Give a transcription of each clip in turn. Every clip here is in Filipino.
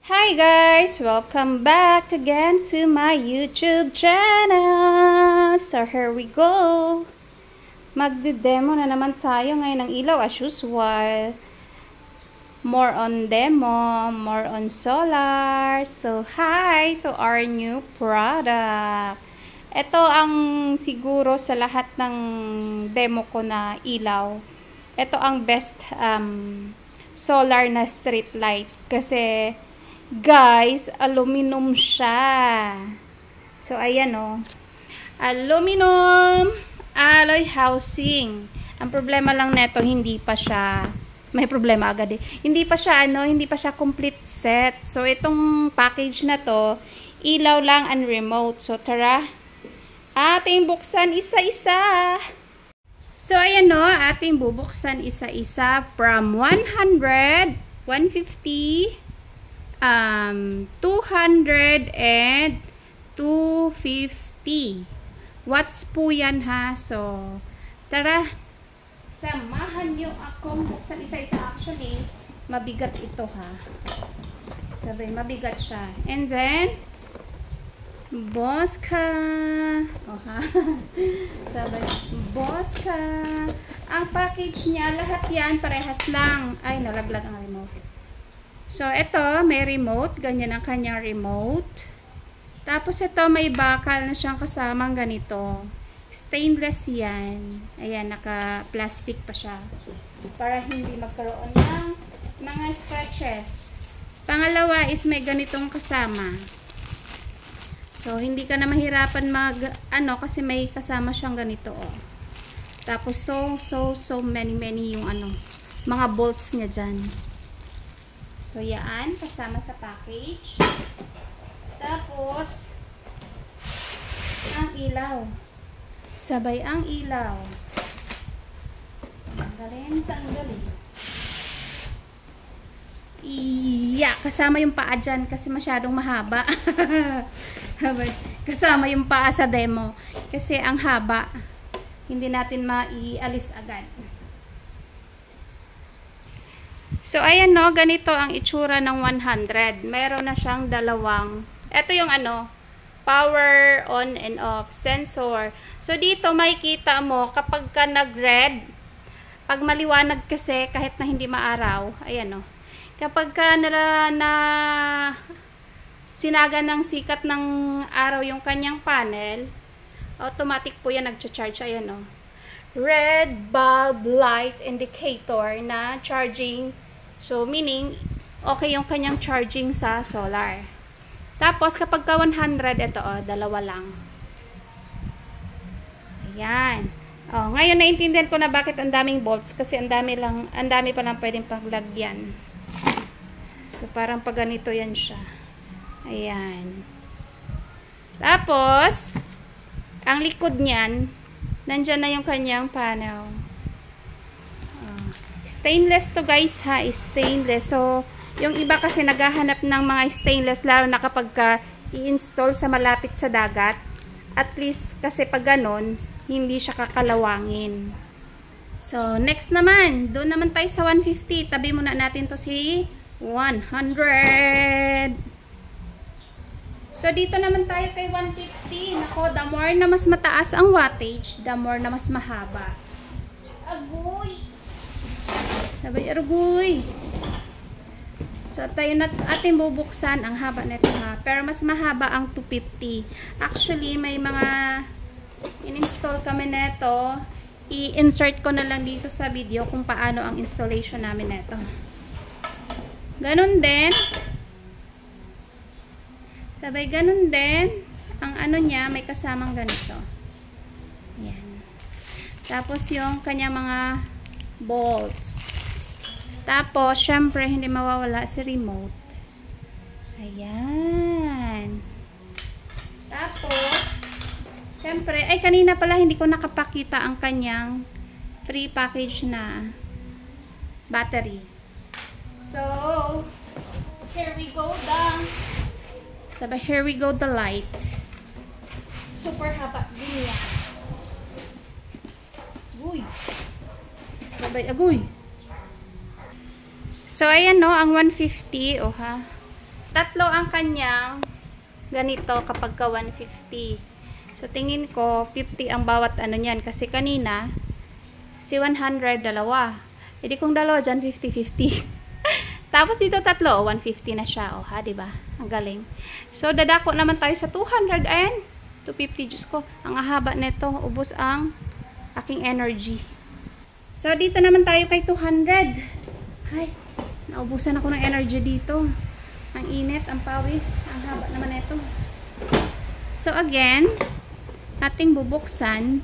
Hi guys! Welcome back again to my YouTube channel! So here we go! Magde-demo na naman tayo ngayon ng ilaw as usual. More on demo, more on solar. So hi to our new product! Ito ang siguro sa lahat ng demo ko na ilaw. Ito ang best solar na street light kasi guys, aluminum siya. So, ayan o. Aluminum alloy housing. Ang problema lang neto, hindi pa siya, may problema agad eh. Hindi pa siya complete set. So, itong package na to, ilaw lang and remote. So, tara, ating buksan isa-isa. So, ayan o, ating bubuksan isa-isa from 100, 150, 200 and 250 watts po yan ha. So tara, samahan nyo akong buksan isa-isa. Actually mabigat ito ha, sabay mabigat siya. And then Bosca, oh ha. Sabay Bosca. Ang package niya, lahat yan parehas lang. Ay, nalaglag ang remote. So, ito, may remote. Ganyan ang kanyang remote. Tapos, ito, may bakal na siyang kasamang ganito. Stainless yan. Ayan, naka-plastic pa siya. Para hindi magkaroon ng mga scratches. Pangalawa is may ganitong kasama. So, hindi ka na mahirapan kasi may kasama siyang ganito, oh. Tapos, so many yung mga bolts niya dyan. So, yan, kasama sa package. Tapos, ang ilaw. Sabay ang ilaw. Tanggalin. Iya, kasama yung paa dyan kasi masyadong mahaba. Kasama yung paa sa demo. Kasi ang haba. Hindi natin maialis agad. So, ayan no, ganito ang itsura ng 100. Meron na siyang dalawang. Ito yung power on and off sensor. So, dito makikita mo kapag ka nag-red, pag maliwanag kasi kahit na hindi maaraw, ayan no. Kapag ka sinaga ng sikat ng araw yung kanyang panel, automatic po yan nag-charge. Ayan no. Red bulb light indicator na charging. So, meaning, okay yung kanyang charging sa solar. Tapos, kapag ka 100, ito, dalawa lang. Ayan. Ngayon, naintindihan ko na bakit ang daming bolts. Kasi ang dami pa lang pwedeng paglagyan. So, parang pag ganito yan siya. Ayan. Tapos, ang likod niyan, nandyan na yung kanyang panel. Stainless to guys ha, stainless. So, yung iba kasi naghahanap ng mga stainless lalo na kapag i-install sa malapit sa dagat. At least kasi pag ganon, hindi siya kakalawangin. So, next naman, doon naman tayo sa 150. Tabi muna natin to si 100. So, dito naman tayo kay 150. Nako, the more na mas mataas ang wattage, the more na mas mahaba. Agoy! Sabay, arugoy. So, tayo na ating bubuksan. Ang haba nito ha. Pero mas mahaba ang 250. Actually, may mga in-install kami nito. I-insert ko na lang dito sa video kung paano ang installation namin nito. Ganun din. Sabay, ganun din. Ang niya, may kasamang ganito. Yan. Tapos, yung kanya mga bolts. Tapos, syempre, hindi mawawala si remote. Ayan. Tapos, syempre, ay kanina pala hindi ko nakapakita ang kanyang free package na battery. So, here we go the light. Super haba din yan. Uy. Sabay, agoy. So, ayan no, ang 150, oh ha. tatlo ang kanyang ganito kapag ka 150. So, tingin ko, 50 ang bawat ano niyan. Kasi kanina, si 100, dalawa. E di kung dalawa dyan, 50-50. Tapos dito tatlo, 150 na siya. O ha, diba? Ang galing. So, dadako naman tayo sa 200 and 250. Diyos ko, ang haba nito. Ubos ang aking energy. So, dito naman tayo kay 200. Ay, naubusan ako ng energy dito. Ang init, ang pawis. Ang haba naman nito. So, again, ating bubuksan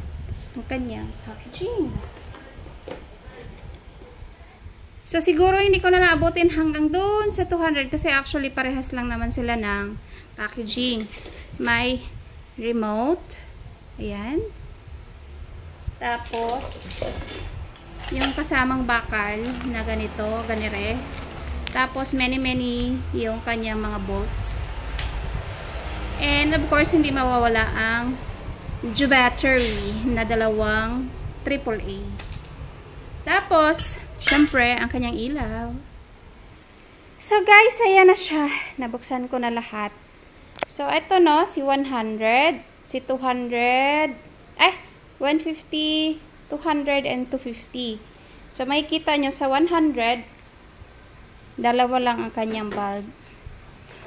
ang kanyang packaging. So, siguro hindi ko na naabutin hanggang doon sa 200 kasi actually parehas lang naman sila ng packaging. May remote. Ayan. Tapos, yung kasamang bakal na ganito, ganire. Tapos, many yung kanyang mga bolts. And, of course, hindi mawawala ang battery na dalawang AAA. Tapos, syempre, ang kanyang ilaw. So, guys, ayan na siya. Nabuksan ko na lahat. So, ito no, si 100, si 200, 150, 200, and 250. So, makikita nyo sa 100, dalawa lang ang kanyang bulb.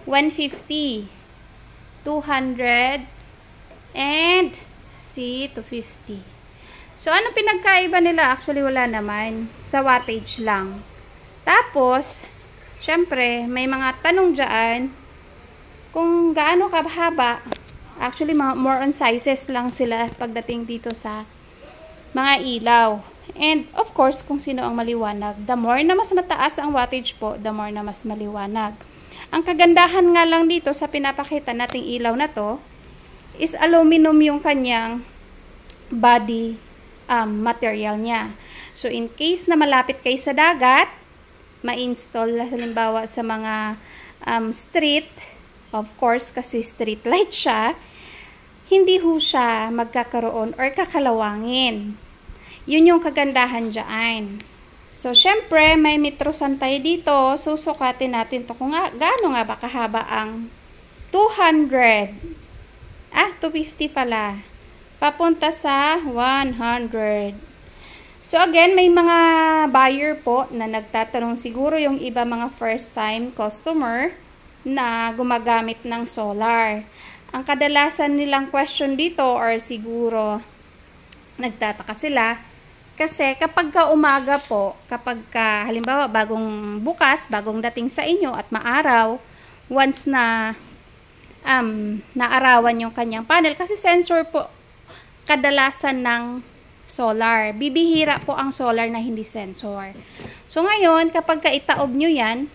150, 200, and si 250. So, ano pinagkaiba nila? Actually, wala naman. Sa wattage lang. Tapos, syempre, may mga tanong dyan kung gaano kahaba. Actually, more on sizes lang sila pagdating dito sa mga ilaw. And, of course, kung sino ang maliwanag. The more na mas mataas ang wattage po, the more na mas maliwanag. Ang kagandahan nga lang dito sa pinapakita nating ilaw na to is aluminum yung kanyang body material niya. So, in case na malapit kayo sa dagat, ma-install halimbawa sa mga street, of course, kasi street light siya, hindi ho siya magkakaroon or kakalawangin. Yun yung kagandahan dyan. So, syempre, may metrosan tayo dito. Susukatin natin to kung gaano nga ba kahaba ang 200. 250 pala. Papunta sa 100. So, again, may mga buyer po na nagtatanong, siguro yung iba mga first time customer na gumagamit ng solar. Ang kadalasan nilang question dito or siguro nagtataka sila kasi kapag ka umaga po, kapag ka, halimbawa bagong bukas, bagong dating sa inyo at maaraw, once na naarawan yung kanyang panel, kasi sensor po kadalasan ng solar. Bibihira po ang solar na hindi sensor. So ngayon, kapag kaitaob nyo yan,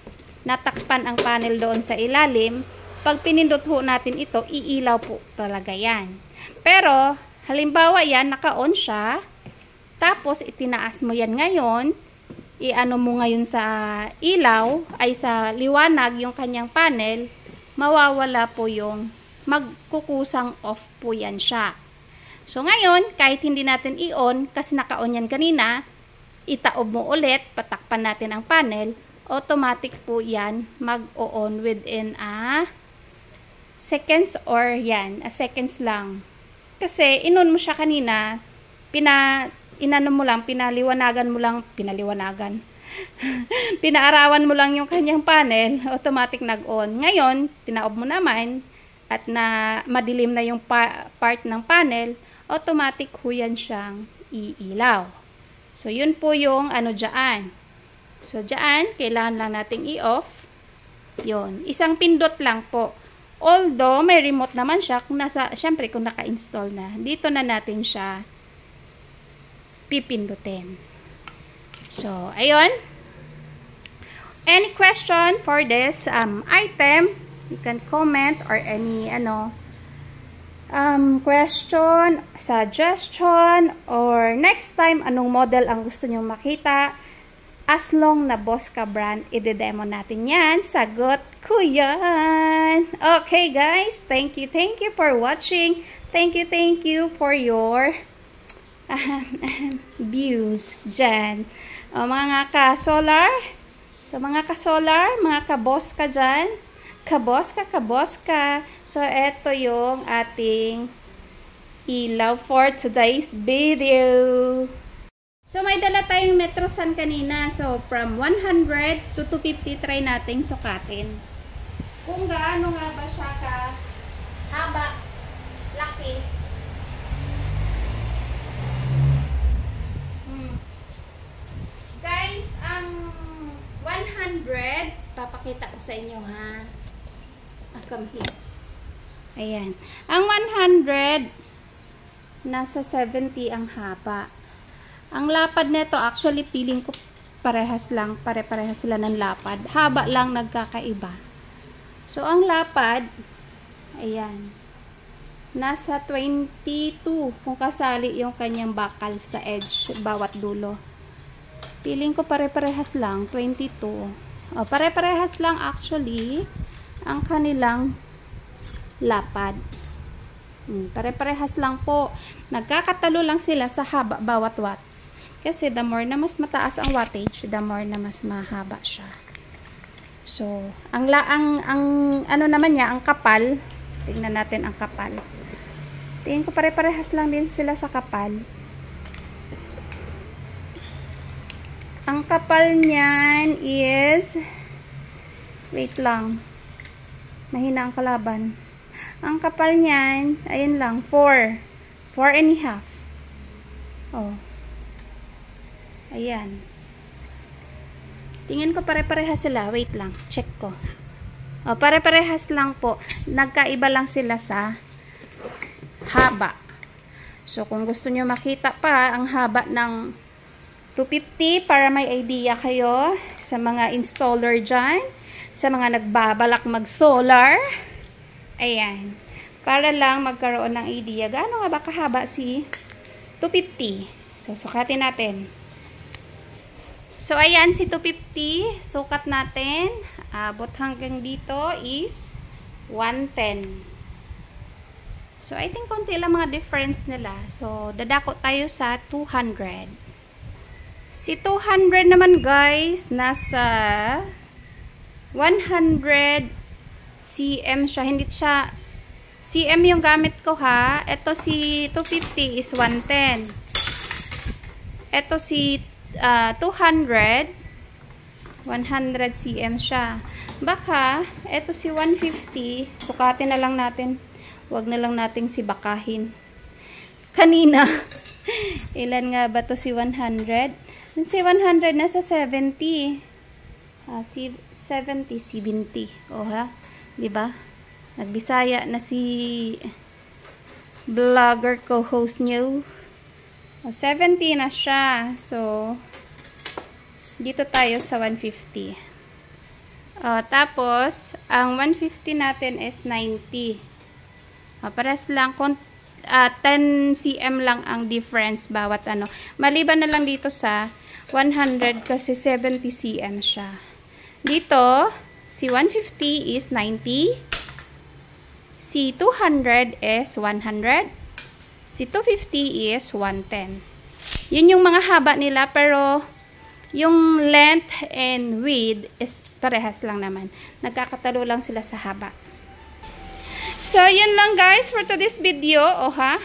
natakpan ang panel doon sa ilalim, pag pinindot ho natin ito, iilaw po talaga yan. Pero, halimbawa yan, naka-on siya, tapos itinaas mo yan ngayon, i-ano mo ngayon sa ilaw, ay sa liwanag yung kanyang panel, mawawala po yung magkukusang off po yan siya. So ngayon, kahit hindi natin i-on, kasi naka-on yan kanina, itaob mo ulit, patakpan natin ang panel, automatic po yan mag-on within seconds or yan, seconds lang. Kasi inon mo siya kanina, pinaarawan mo lang yung kanyang panel, automatic nag-on. Ngayon, tinaob mo naman at na madilim na yung part ng panel, automatic ho yan siyang iilaw. So, yun po yung ano dyan. So, dyan, kailangan lang nating i-off. Yun. Isang pindot lang po. Although, may remote naman siya, syempre, kung naka-install na. Dito na natin siya pipindutin. So, ayun. Any question for this item, you can comment or any question, suggestion, or next time, anong model ang gusto nyong makita. As long na Bosca brand, i-demo natin yan. Sagot ko yan. Okay, guys. Thank you for watching. Thank you for your views dyan. Mga ka-solar, mga ka-Bosca dyan, Kaboska. So, ito yung ating ilaw for today's video. So, may dala tayong Metrosan kanina. So, from 100 to 250, try nating sukatin. Kung gaano nga ba siya haba, laki. Guys, ang 100, papakita ko sa inyo ha. Come here. Ayan. Ang 100, nasa 70 ang haba. Ang lapad nito, actually, feeling ko parehas lang. Pare-parehas sila ng lapad. Haba lang nagkakaiba. So, ang lapad, ayan, nasa 22 kung kasali yung kanyang bakal sa edge, bawat dulo. Feeling ko pare-parehas lang, 22. O, pare-parehas lang actually ang kanilang lapad. Pare-parehas lang po. Nagkakatalo lang sila sa haba bawat watts. Kasi the more na mas mataas ang wattage, the more na mas mahaba siya. So, ang ano naman niya, ang kapal. Tingnan natin ang kapal. Tingin ko pare-parehas lang din sila sa kapal. Ang kapal niyan is, wait lang, mahina ang kalaban. Ang kapal niyan, ayun lang, 4 and a half. Oh. Ayan. Tingin ko pare-parehas sila. Wait lang, check ko. Oh, pare-parehas lang po. Nagkaiba lang sila sa haba. So, kung gusto nyo makita pa ang haba ng 250 para may idea kayo sa mga installer dyan, sa mga nagbabalak mag-solar, ayan. Para lang magkaroon ng idea. Gaano nga ba kahaba si 250? So, sukatin natin. So, ayan si 250. Sukat natin. Abot hanggang dito is 110. So, I think konti lang mga difference nila. So, dadako tayo sa 200. Si 200 naman guys, nasa 100 cm siya. Hindi siya cm yung gamit ko ha. Ito si 250 is 110. Ito si 200 cm siya. Baka ito si 150, sukatin na lang natin. Wag na lang nating si bakahin. Kanina ilan nga ba to si 100? Si 100 nasa 70. Si 70. Oh ha. 'Di ba? Nagbisaya na si vlogger co-host nyo. 70 na siya. So, dito tayo sa 150. Tapos, ang 150 natin is 90. Paras lang. 10 cm lang ang difference bawat ano. Maliban na lang dito sa 100 kasi 70 cm siya. Dito, si 150 is 90. Si 200 is 100. Si 250 is 110. Yun yung mga haba nila, pero yung length and width is parehas lang naman. Nagkakatalo lang sila sa haba. So, yun lang guys for today's video. O ha?